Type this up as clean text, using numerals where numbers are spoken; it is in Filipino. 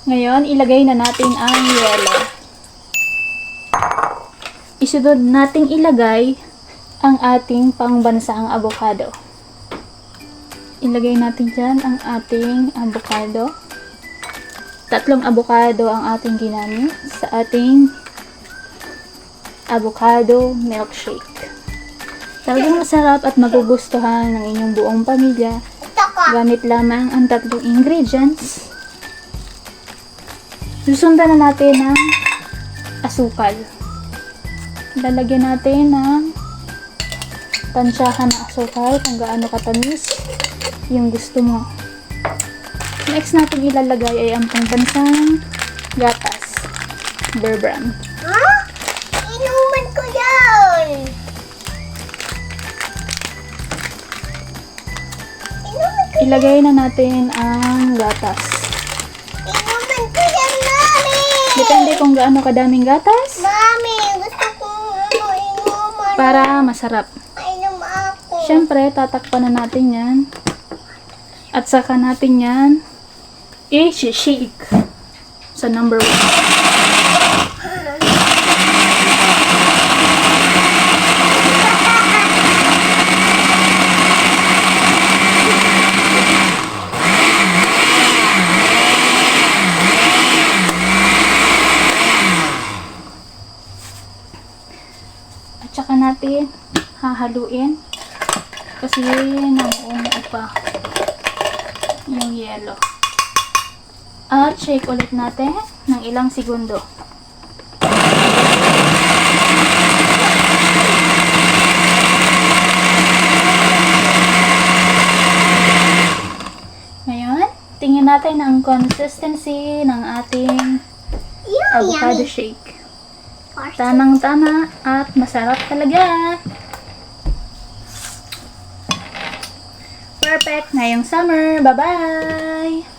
Ngayon, ilagay na natin ang yelo. Isunod nating ilagay ang ating pangbansaang avocado. Ilagay natin dyan ang ating avocado. 3 avocado ang ating ginamit sa ating avocado milkshake. Talagang masarap at magugustuhan ng inyong buong pamilya. Gamit lamang ang 3 ingredients. Susundan na natin ng asukal. Lalagyan natin ng tansyahan na asukal kung gaano katamis yung gusto mo. Next natin ilalagay ay ang pangbansang gatas. Bear Brand. Ha? Inuman ko yan! Ilagay na natin ang gatas. Inuman ko yan, Mami! Depende kung gaano kadaming gatas Mami, gusto kong inuman. para masarap. Inom ako. Siyempre, tatakpan na natin yan. At saka natin yan i-shake sa number 1. At saka natin hahaluin kasi namuumo pa yung yelo. At shake ulit natin ng ilang segundo. Ngayon, tingnan natin ang consistency ng ating avocado shake. Tamang-tama at masarap talaga. Perfect ngayong summer. Bye-bye!